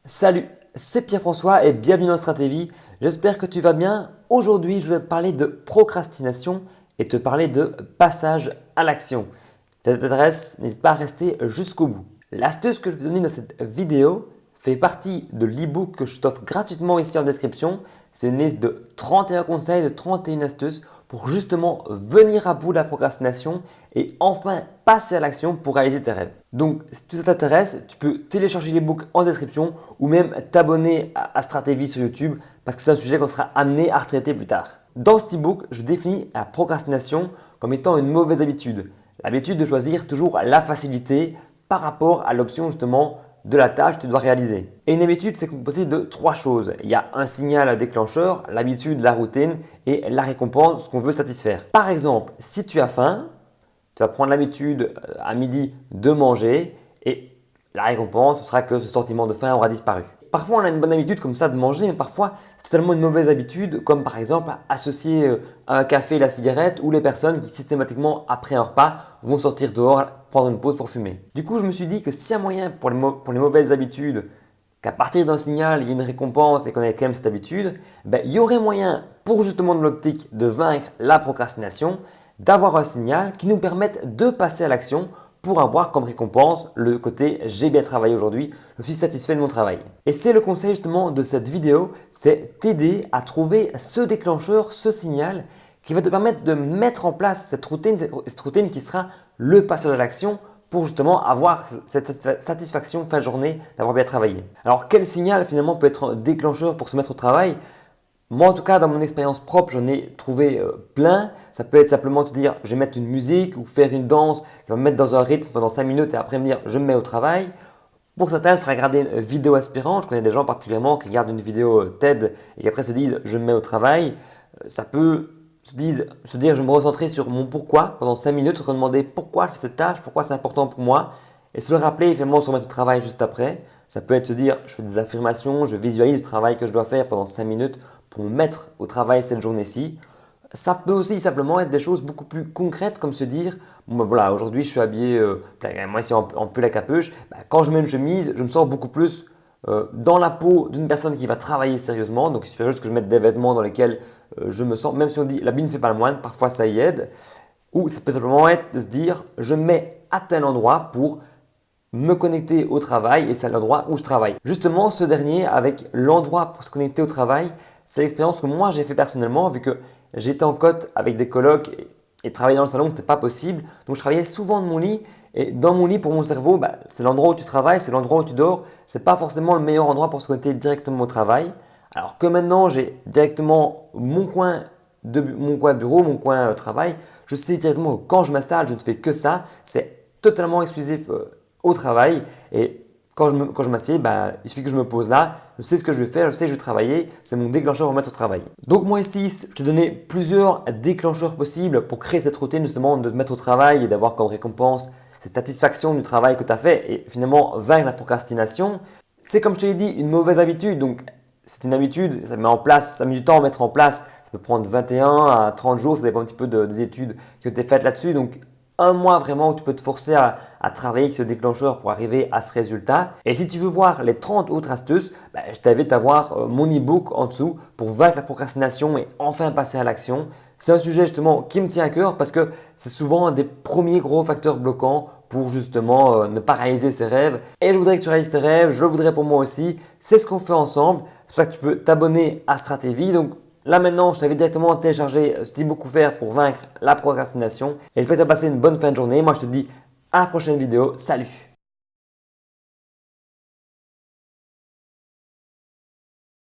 Salut, c'est Pierre-François et bienvenue dans Stratégie. J'espère que tu vas bien. Aujourd'hui, je vais te parler de procrastination et te parler de passage à l'action. Si ça t'intéresse, n'hésite pas à rester jusqu'au bout. L'astuce que je vais te donner dans cette vidéo fait partie de l'e-book que je t'offre gratuitement ici en description. C'est une liste de 31 conseils, de 31 astuces pour justement venir à bout de la procrastination et enfin passer à l'action pour réaliser tes rêves. Donc, si tout ça t'intéresse, tu peux télécharger l'e-book en description ou même t'abonner à Stratégie sur YouTube parce que c'est un sujet qu'on sera amené à retraiter plus tard. Dans cet e-book, je définis la procrastination comme étant une mauvaise habitude. L'habitude de choisir toujours la facilité par rapport à l'option justement de la tâche que tu dois réaliser. Et une habitude, c'est composé de trois choses. Il y a un signal déclencheur, l'habitude, la routine et la récompense, ce qu'on veut satisfaire. Par exemple, si tu as faim, tu vas prendre l'habitude à midi de manger et la récompense ce sera que ce sentiment de faim aura disparu. Parfois, on a une bonne habitude comme ça de manger, mais parfois, c'est totalement une mauvaise habitude, comme par exemple associer un café et la cigarette ou les personnes qui systématiquement, après un repas, vont sortir dehors, prendre une pause pour fumer. Du coup, je me suis dit que s'il y a moyen pour les mauvaises habitudes, qu'à partir d'un signal, il y ait une récompense et qu'on ait quand même cette habitude, il y aurait moyen pour justement de l'optique de vaincre la procrastination, d'avoir un signal qui nous permette de passer à l'action pour avoir comme récompense le côté j'ai bien travaillé aujourd'hui, je suis satisfait de mon travail. Et c'est le conseil justement de cette vidéo, c'est t'aider à trouver ce déclencheur, ce signal qui va te permettre de mettre en place cette routine qui sera le passage à l'action pour justement avoir cette satisfaction fin de journée d'avoir bien travaillé. Alors quel signal finalement peut être un déclencheur pour se mettre au travail? Moi, en tout cas, dans mon expérience propre, j'en ai trouvé plein. Ça peut être simplement te dire, je vais mettre une musique ou faire une danse qui va me mettre dans un rythme pendant 5 minutes et après me dire, je me mets au travail. Pour certains, c'est regarder une vidéo inspirante. Je connais des gens particulièrement qui regardent une vidéo TED et qui après se disent, je me mets au travail. Ça peut se dire, je vais me recentrer sur mon pourquoi pendant 5 minutes, se demander pourquoi je fais cette tâche, pourquoi c'est important pour moi et se le rappeler et finalement se remettre au travail juste après. Ça peut être se dire, je fais des affirmations, je visualise le travail que je dois faire pendant 5 minutes pour me mettre au travail cette journée-ci. Ça peut aussi simplement être des choses beaucoup plus concrètes comme se dire, bon ben voilà, aujourd'hui je suis habillé, moi ici en pull à capuche, quand je mets une chemise, je me sens beaucoup plus dans la peau d'une personne qui va travailler sérieusement. Donc il suffit juste que je mette des vêtements dans lesquels je me sens, même si on dit l'habit ne fait pas le moine, parfois ça y aide. Ou ça peut simplement être de se dire, je mets à tel endroit pour me connecter au travail et c'est l'endroit où je travaille. Justement, ce dernier avec l'endroit pour se connecter au travail, c'est l'expérience que moi j'ai fait personnellement vu que j'étais en côte avec des colocs et travailler dans le salon, ce n'était pas possible. Donc je travaillais souvent de mon lit et dans mon lit pour mon cerveau, c'est l'endroit où tu travailles, c'est l'endroit où tu dors. C'est pas forcément le meilleur endroit pour se connecter directement au travail. Alors que maintenant j'ai directement mon coin bureau, mon coin travail, je sais directement que quand je m'installe, je ne fais que ça. C'est totalement exclusif au travail et quand je m'assieds, il suffit que je me pose là, je sais ce que je vais faire, je sais que je vais travailler, c'est mon déclencheur pour mettre au travail. Donc moi ici, je te donnais plusieurs déclencheurs possibles pour créer cette routine justement de te mettre au travail et d'avoir comme récompense cette satisfaction du travail que tu as fait et finalement vaincre la procrastination. C'est comme je te l'ai dit, une mauvaise habitude, donc c'est une habitude, ça met en place, ça met du temps à mettre en place, ça peut prendre 21 à 30 jours, ça dépend un petit peu des études qui ont été faites là-dessus, donc un mois vraiment où tu peux te forcer à travailler avec ce déclencheur pour arriver à ce résultat. Et si tu veux voir les 30 autres astuces, je t'invite à voir mon e-book en dessous pour vaincre la procrastination et enfin passer à l'action. C'est un sujet justement qui me tient à cœur parce que c'est souvent un des premiers gros facteurs bloquants pour justement ne pas réaliser ses rêves. Et je voudrais que tu réalises tes rêves, je le voudrais pour moi aussi. C'est ce qu'on fait ensemble. C'est pour ça que tu peux t'abonner à Stratégie. Donc là maintenant, je t'invite directement à télécharger ce e-book offert pour vaincre la procrastination. Et je te souhaite de passer une bonne fin de journée. Moi, je te dis à la prochaine vidéo. Salut!